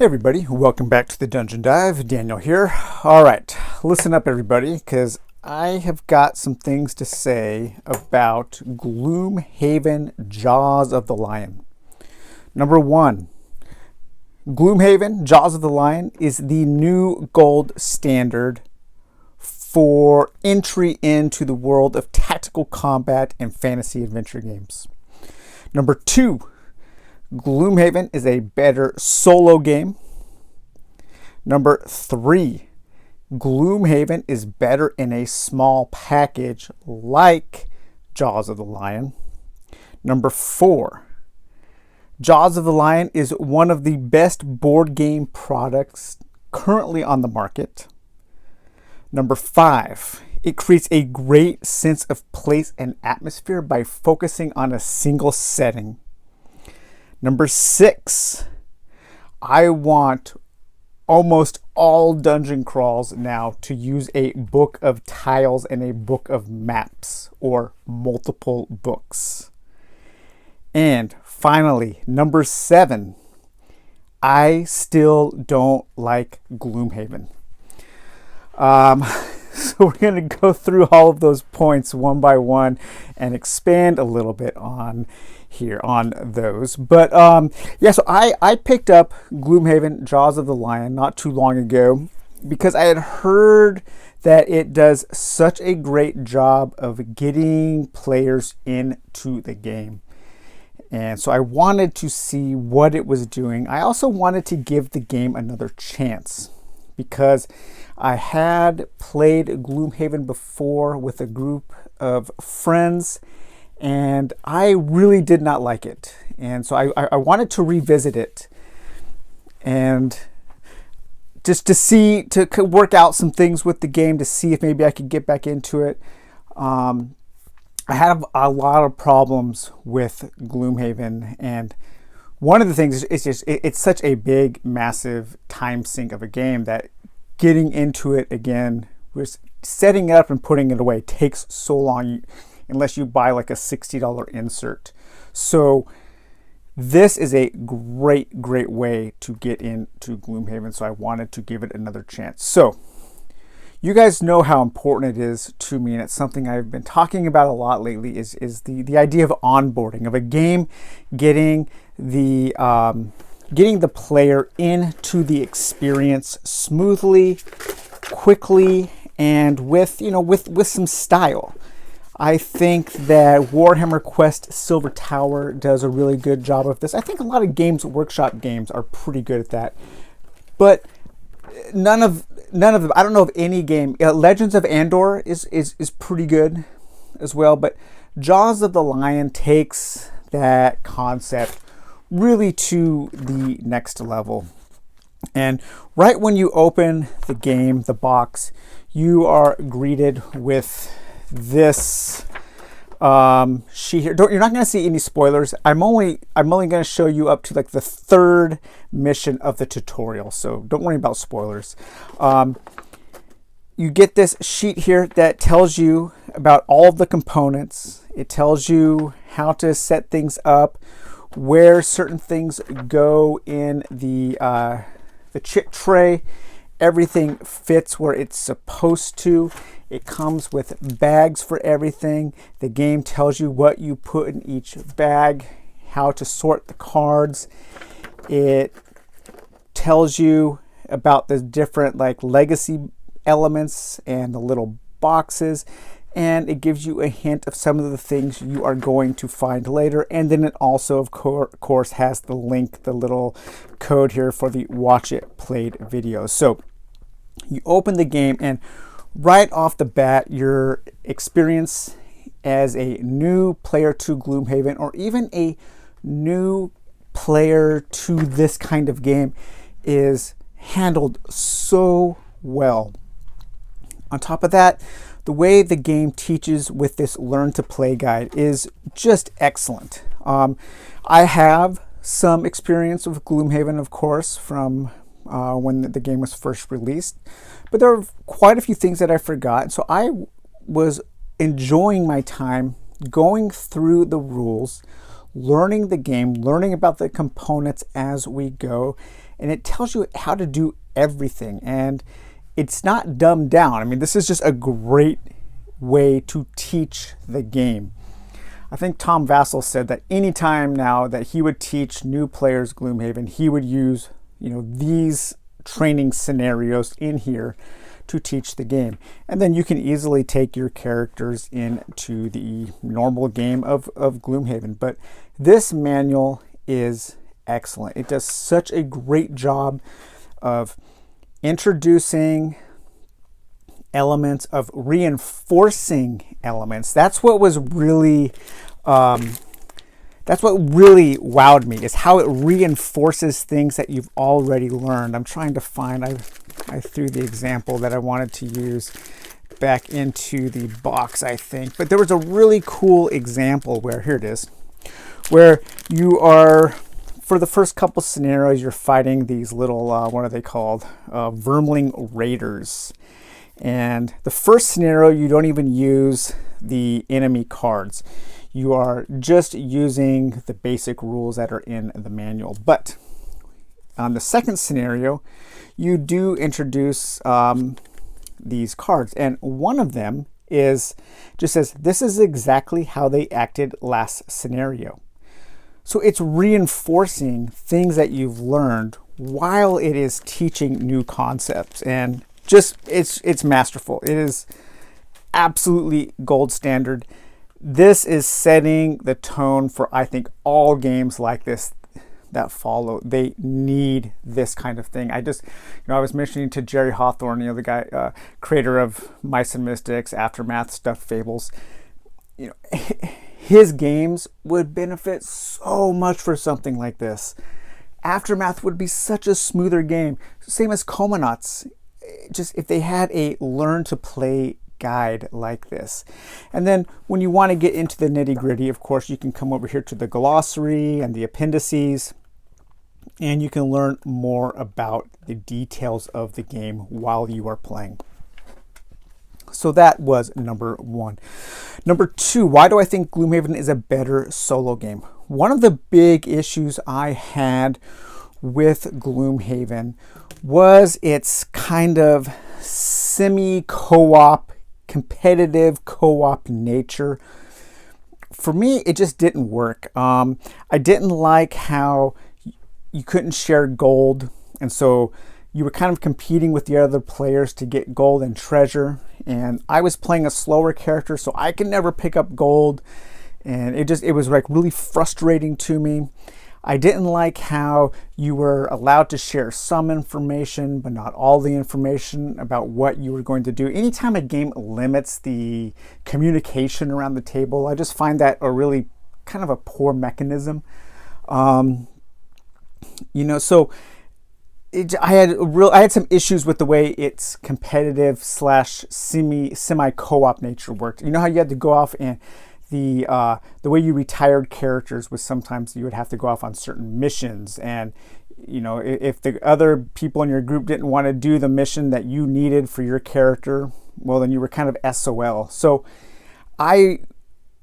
Hey everybody, welcome back to the Dungeon Dive. Daniel here. All right, listen up everybody, because I have got some things to say about Gloomhaven Jaws of the Lion. Number one, Gloomhaven Jaws of the Lion is the new gold standard for entry into the world of tactical combat and fantasy adventure games. Number two, Gloomhaven is a better solo game. Number three, Gloomhaven is better in a small package like Jaws of the Lion. Number four, Jaws of the Lion is one of the best board game products currently on the market. Number five, it creates a great sense of place and atmosphere by focusing on a single setting. Number six, I want almost all dungeon crawls now to use a book of tiles and a book of maps or multiple books. And finally, number seven, I still don't like Gloomhaven. So we're going to go through all of those points one by one and expand a little bit on those. But yeah, so I picked up Gloomhaven Jaws of the Lion not too long ago because I had heard that it does such a great job of getting players into the game. And so I wanted to see what it was doing. I also wanted to give the game another chance because I had played Gloomhaven before with a group of friends, and I really did not like it. And so I wanted to revisit it and just to work out some things with the game to see if maybe I could get back into it. I had a lot of problems with Gloomhaven, and one of the things is just it's such a big, massive time sink of a game that getting into it again, was setting it up and putting it away takes so long unless you buy like a $60 insert. So this is a great way to get into Gloomhaven, so I wanted to give it another chance. So you guys know how important it is to me, and it's something I've been talking about a lot lately, is the idea of onboarding, of a game getting the player into the experience smoothly, quickly, and with some style. I think that Warhammer Quest Silver Tower does a really good job of this. I think a lot of Games Workshop games are pretty good at that, but none of them. I don't know of any game. Legends of Andor is pretty good as well, but Jaws of the Lion takes that concept really to the next level. And right when you open the game, the box, you are greeted with this sheet here. You're not going to see any spoilers. I'm only going to show you up to like the third mission of the tutorial, so don't worry about spoilers. You get this sheet here that tells you about all of the components. It tells you how to set things up, where certain things go in the chit tray. Everything fits where it's supposed to. It comes with bags for everything. The game tells you what you put in each bag, how to sort the cards. It tells you about the different like legacy elements and the little boxes, and it gives you a hint of some of the things you are going to find later. And then it also, of course, has the link, the little code here for the watch it played videos. So you open the game, and right off the bat, your experience as a new player to Gloomhaven, or even a new player to this kind of game, is handled so well. On top of that, the way the game teaches with this Learn to Play guide is just excellent. I have some experience with Gloomhaven, of course, from when the game was first released, but there are quite a few things that I forgot. So I was enjoying my time going through the rules, learning the game, learning about the components as we go, and it tells you how to do everything. And it's not dumbed down. I mean, this is just a great way to teach the game. I think Tom Vassell said that anytime now that he would teach new players Gloomhaven, he would use, these training scenarios in here to teach the game. And then you can easily take your characters into the normal game of Gloomhaven. But this manual is excellent. It does such a great job of introducing elements, of reinforcing elements. That's what really wowed me, is how it reinforces things that you've already learned. I'm trying to find, I threw the example that I wanted to use back into the box, I think. But there was a really cool example where, here it is, where you are, for the first couple scenarios, you're fighting these little, what are they called? Vermling raiders. And the first scenario, you don't even use the enemy cards. You are just using the basic rules that are in the manual. But on the second scenario, you do introduce these cards. And one of them just says, this is exactly how they acted last scenario. So it's reinforcing things that you've learned while it is teaching new concepts. And just, it's masterful. It is absolutely gold standard. This is setting the tone for, I think, all games like this that follow. They need this kind of thing. I was mentioning to Jerry Hawthorne, the guy, creator of Mice and Mystics, Aftermath, Stuffed Fables. His games would benefit so much for something like this. Aftermath would be such a smoother game. Same as Comanauts. Just if they had a learn to play guide like this. And then when you want to get into the nitty gritty, of course, you can come over here to the glossary and the appendices, and you can learn more about the details of the game while you are playing. So that was number one. Number two, why do I think Gloomhaven is a better solo game? One of the big issues I had with Gloomhaven was its kind of semi-co-op, competitive co-op nature. For me, it just didn't work. I didn't like how you couldn't share gold, and so you were kind of competing with the other players to get gold and treasure. And I was playing a slower character, so I could never pick up gold, and it was like really frustrating to me. I didn't like how you were allowed to share some information, but not all the information about what you were going to do. Anytime a game limits the communication around the table, I just find that a really kind of a poor mechanism. So I had some issues with the way its competitive / semi co-op nature worked. You know how you had to go off and the way you retired characters was sometimes you would have to go off on certain missions, and if the other people in your group didn't want to do the mission that you needed for your character, well, then you were kind of SOL. So I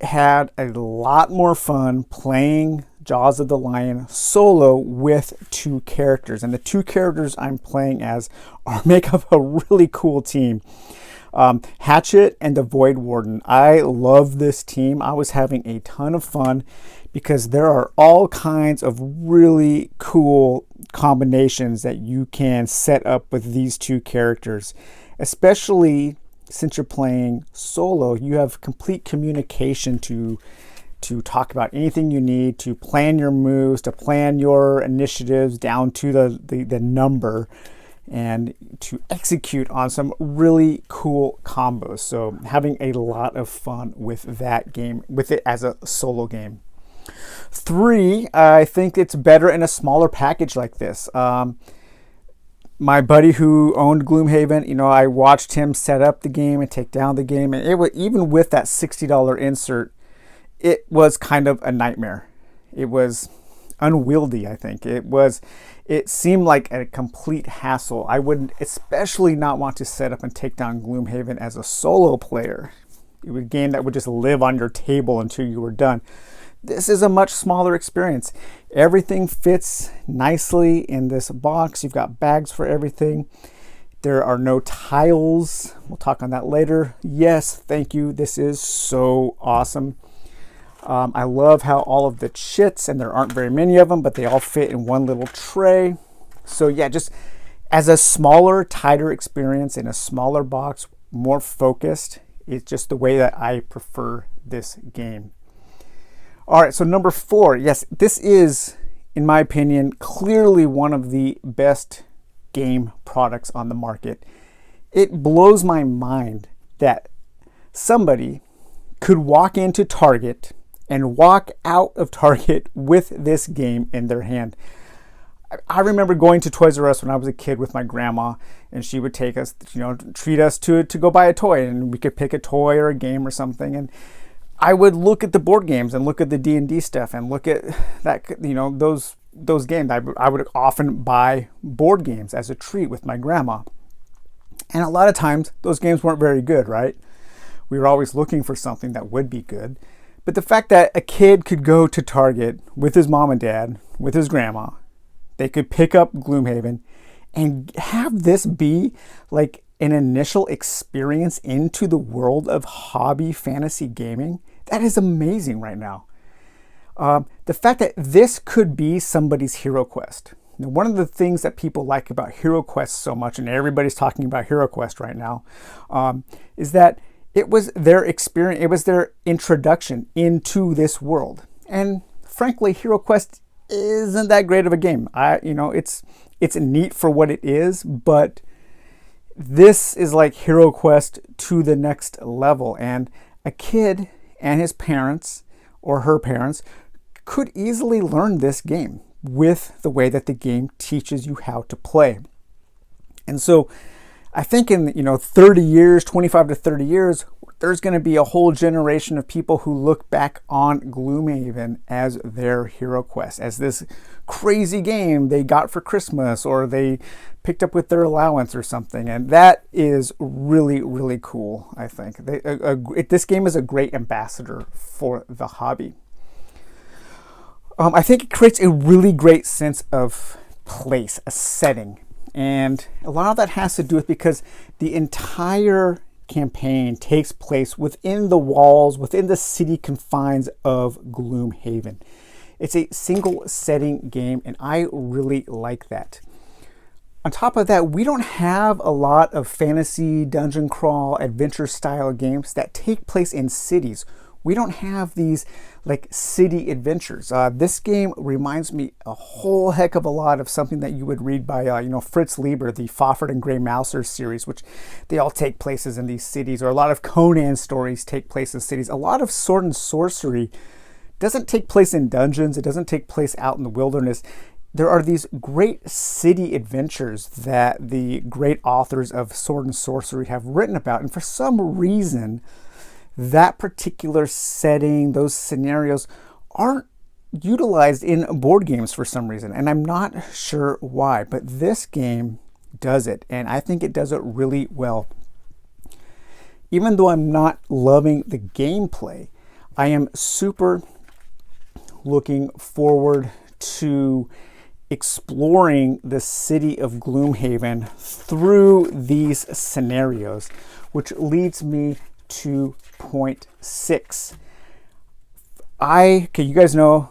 had a lot more fun playing Jaws of the Lion solo with two characters, and the two characters I'm playing as make up a really cool team. Hatchet and the Void Warden. I love this team. I was having a ton of fun because there are all kinds of really cool combinations that you can set up with these two characters, especially since you're playing solo. You have complete communication to talk about anything you need, to plan your moves, to plan your initiatives down to the number, and to execute on some really cool combos. So having a lot of fun with that game, with it as a solo game. 3, I think it's better in a smaller package like this. My buddy who owned Gloomhaven, I watched him set up the game and take down the game, and it was, even with that $60 insert, it was kind of a nightmare. It was unwieldy, I think. It seemed like a complete hassle. I would especially not want to set up and take down Gloomhaven as a solo player. It was a game that would just live on your table until you were done. This is a much smaller experience. Everything fits nicely in this box. You've got bags for everything. There are no tiles. We'll talk on that later. Yes, thank you. This is so awesome. I love how all of the chits, and there aren't very many of them, but they all fit in one little tray. So yeah, just as a smaller, tighter experience in a smaller box, more focused, it's just the way that I prefer this game. All right, so number 4. Yes, this is, in my opinion, clearly one of the best game products on the market. It blows my mind that somebody could walk into Target and walk out of Target with this game in their hand. I remember going to Toys R Us when I was a kid with my grandma, and she would take us, treat us to go buy a toy, and we could pick a toy or a game or something. And I would look at the board games and look at the D&D stuff and look at that, those games. I would often buy board games as a treat with my grandma. And a lot of times those games weren't very good, right? We were always looking for something that would be good. But the fact that a kid could go to Target with his mom and dad, with his grandma, they could pick up Gloomhaven and have this be like an initial experience into the world of hobby fantasy gaming, that is amazing right now. The fact that this could be somebody's hero quest. Now, one of the things that people like about hero quest so much, and everybody's talking about hero quest right now, is that it was their experience, it was their introduction into this world. And frankly, hero quest isn't that great of a game. It's neat for what it is, but this is like hero quest to the next level. And a kid and his parents or her parents could easily learn this game with the way that the game teaches you how to play. And so I think in 30 years, 25 to 30 years, there's going to be a whole generation of people who look back on Gloomhaven as their hero quest, as this crazy game they got for Christmas or they picked up with their allowance or something. And that is really, really cool, I think. This game is a great ambassador for the hobby. I think it creates a really great sense of place, a setting. And a lot of that has to do with because the entire campaign takes place within the walls, within the city confines of Gloomhaven. It's a single setting game, and I really like that. On top of that, we don't have a lot of fantasy, dungeon crawl, adventure style games that take place in cities. We don't have these like city adventures. This game reminds me a whole heck of a lot of something that you would read by Fritz Lieber, the Fafhrd and Grey Mouser series, which they all take places in these cities, or a lot of Conan stories take place in cities. A lot of sword and sorcery doesn't take place in dungeons. It doesn't take place out in the wilderness. There are these great city adventures that the great authors of sword and sorcery have written about, and for some reason that particular setting, those scenarios aren't utilized in board games for some reason. And I'm not sure why, but this game does it. And I think it does it really well. Even though I'm not loving the gameplay, I am super looking forward to exploring the city of Gloomhaven through these scenarios, which leads me to point 6. You guys know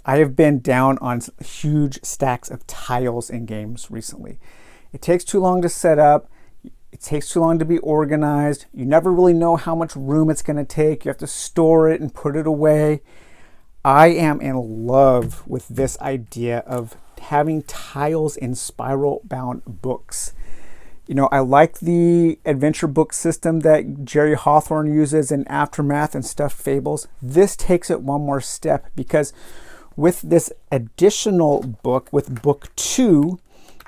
I have been down on huge stacks of tiles in games recently. It takes too long to set up. It takes too long to be organized. You never really know how much room it's going to take. You have to store it and put it away. I am in love with this idea of having tiles in spiral bound books. I like the adventure book system that Jerry Hawthorne uses in Aftermath and Stuffed Fables. This takes it one more step because with this additional book, with book 2,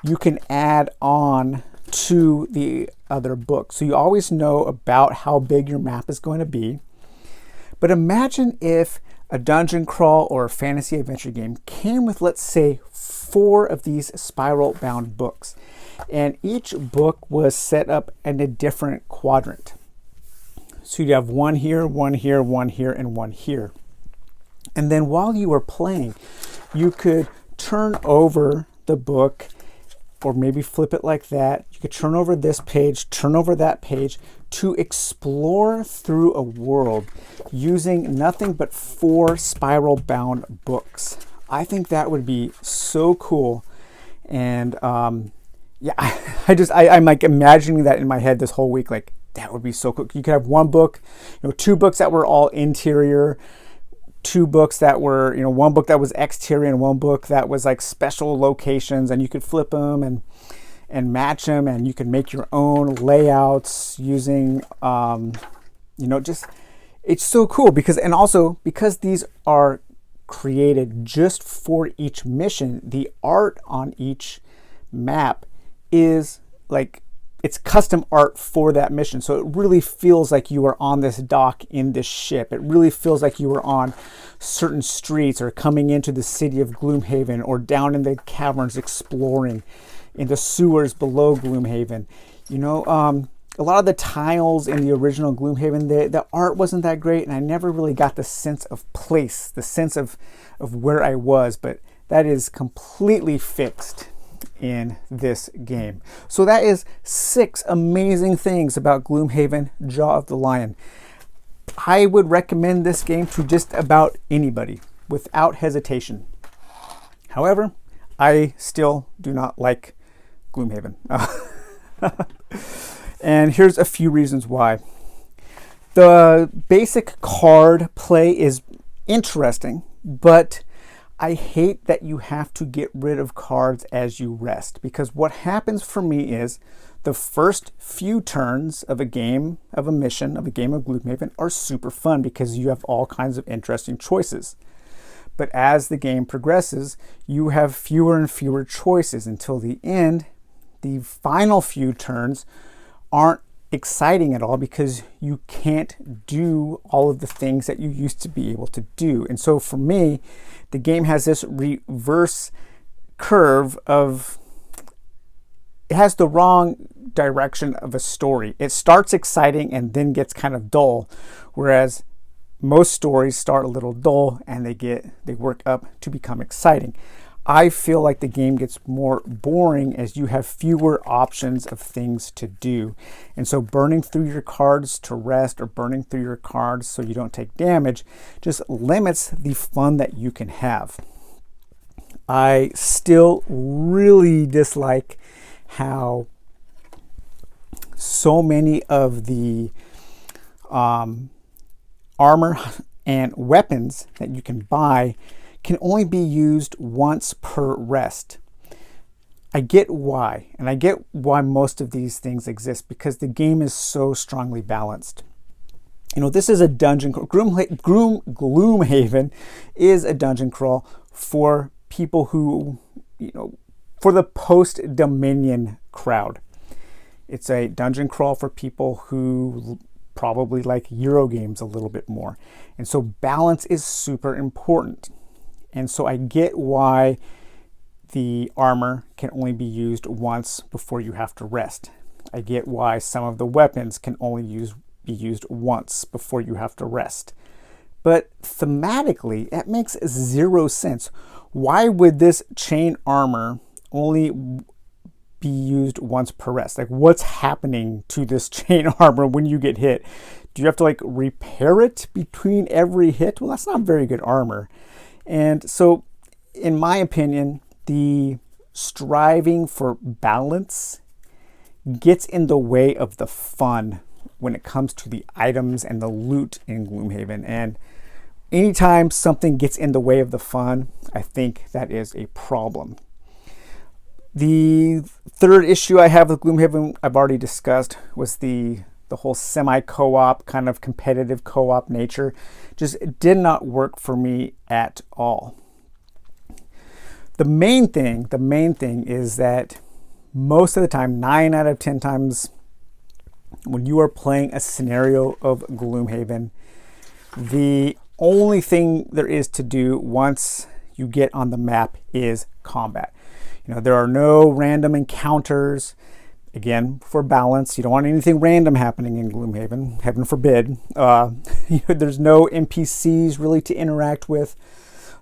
you can add on to the other book. So you always know about how big your map is going to be. But imagine if a dungeon crawl or a fantasy adventure game came with, let's say, 4 of these spiral bound books. And each book was set up in a different quadrant. So you'd have one here, one here, one here, and one here. And then while you were playing, you could turn over the book, or maybe flip it like that. You could turn over this page, turn over that page, to explore through a world using nothing but 4 spiral bound books. I think that would be so cool. And yeah, I'm like imagining that in my head this whole week. Like, that would be so cool. You could have one book, 2 books that were all interior, 2 books that were, 1 book that was exterior, and 1 book that was like special locations, and you could flip them and match them, and you can make your own layouts using, just, it's so cool because these are created just for each mission, the art on each map is like, it's custom art for that mission. So it really feels like you are on this dock in this ship. It really feels like you are on certain streets, or coming into the city of Gloomhaven, or down in the caverns exploring in the sewers below Gloomhaven. A lot of the tiles in the original Gloomhaven, the art wasn't that great, and I never really got the sense of place, the sense of where I was, but that is completely fixed in this game. So that is 6 amazing things about Gloomhaven Jaw of the Lion. I would recommend this game to just about anybody without hesitation. However, I still do not like Gloomhaven. And here's a few reasons why. The basic card play is interesting, but I hate that you have to get rid of cards as you rest, because what happens for me is the first few turns of a game, of a mission, of a game of Gloomhaven are super fun because you have all kinds of interesting choices. But as the game progresses, you have fewer and fewer choices until the end. The final few turns aren't exciting at all because you can't do all of the things that you used to be able to do. And so for me, the game has this reverse curve of, it has the wrong direction of a story. It starts exciting and then gets kind of dull, whereas most stories start a little dull and they work up to become exciting. I feel like the game gets more boring as you have fewer options of things to do. And so burning through your cards to rest, or burning through your cards so you don't take damage, just limits the fun that you can have. I still really dislike how so many of the armor and weapons that you can buy can only be used once per rest. I get why, and I get why most of these things exist, because the game is so strongly balanced. This is a dungeon. Gloomhaven is a dungeon crawl for people who, for the post-Dominion crowd. It's a dungeon crawl for people who probably like Euro games a little bit more. And so balance is super important. And so I get why the armor can only be used once before you have to rest. I get why some of the weapons can only be used once before you have to rest. But thematically, that makes 0 sense. Why would this chain armor only be used once per rest? Like, what's happening to this chain armor when you get hit? Do you have to like repair it between every hit? Well, that's not very good armor. And so, in my opinion, the striving for balance gets in the way of the fun when it comes to the items and the loot in Gloomhaven. And anytime something gets in the way of the fun, I think that is a problem. The third issue I have with Gloomhaven, I've already discussed, was the whole semi-co-op, kind of competitive co-op nature. Just did not work for me at all. The main thing is that most of the time, 9 out of 10 times, when you are playing a scenario of Gloomhaven, the only thing there is to do once you get on the map is combat. There are no random encounters. Again, for balance, you don't want anything random happening in Gloomhaven, heaven forbid. There's no NPCs really to interact with.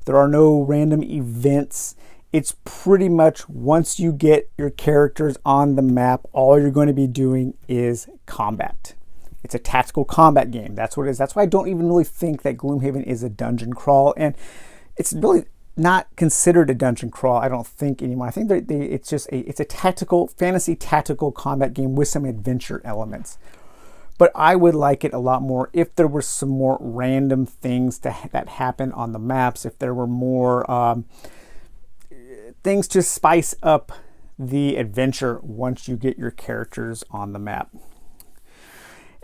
There are no random events. It's pretty much once you get your characters on the map, all you're going to be doing is combat. It's a tactical combat game. That's what it is. That's why I don't even really think that Gloomhaven is a dungeon crawl, and it's really not considered a dungeon crawl, I don't think, anymore. I think it's just it's a tactical, fantasy tactical combat game with some adventure elements. But I would like it a lot more if there were some more random things that happen on the maps, if there were more things to spice up the adventure once you get your characters on the map.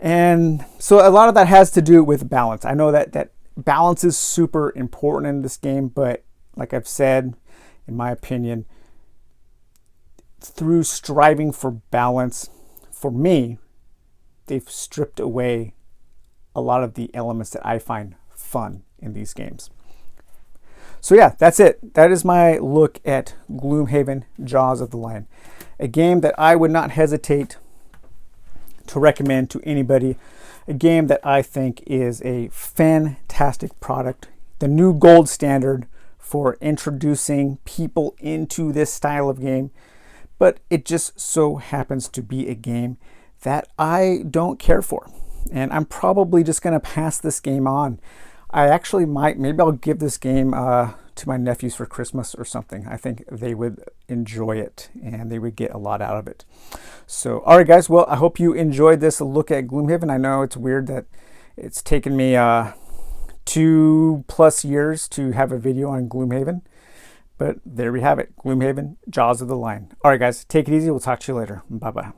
And so a lot of that has to do with balance. I know that balance is super important in this game, but like I've said, in my opinion, through striving for balance, for me, they've stripped away a lot of the elements that I find fun in these games. So yeah, that's it. That is my look at Gloomhaven, Jaws of the Lion. A game that I would not hesitate to recommend to anybody. A game that I think is a fantastic product. The new gold standard for introducing people into this style of game, but it just so happens to be a game that I don't care for, and I'm probably just going to pass this game on. I actually maybe I'll give this game to my nephews for Christmas or something. I think they would enjoy it and they would get a lot out of it. So, all right, guys. Well, I hope you enjoyed this look at Gloomhaven. I know it's weird that it's taken me 2+ years to have a video on Gloomhaven, but there we have it. Gloomhaven, Jaws of the Lion. All right, guys. Take it easy. We'll talk to you later. Bye-bye.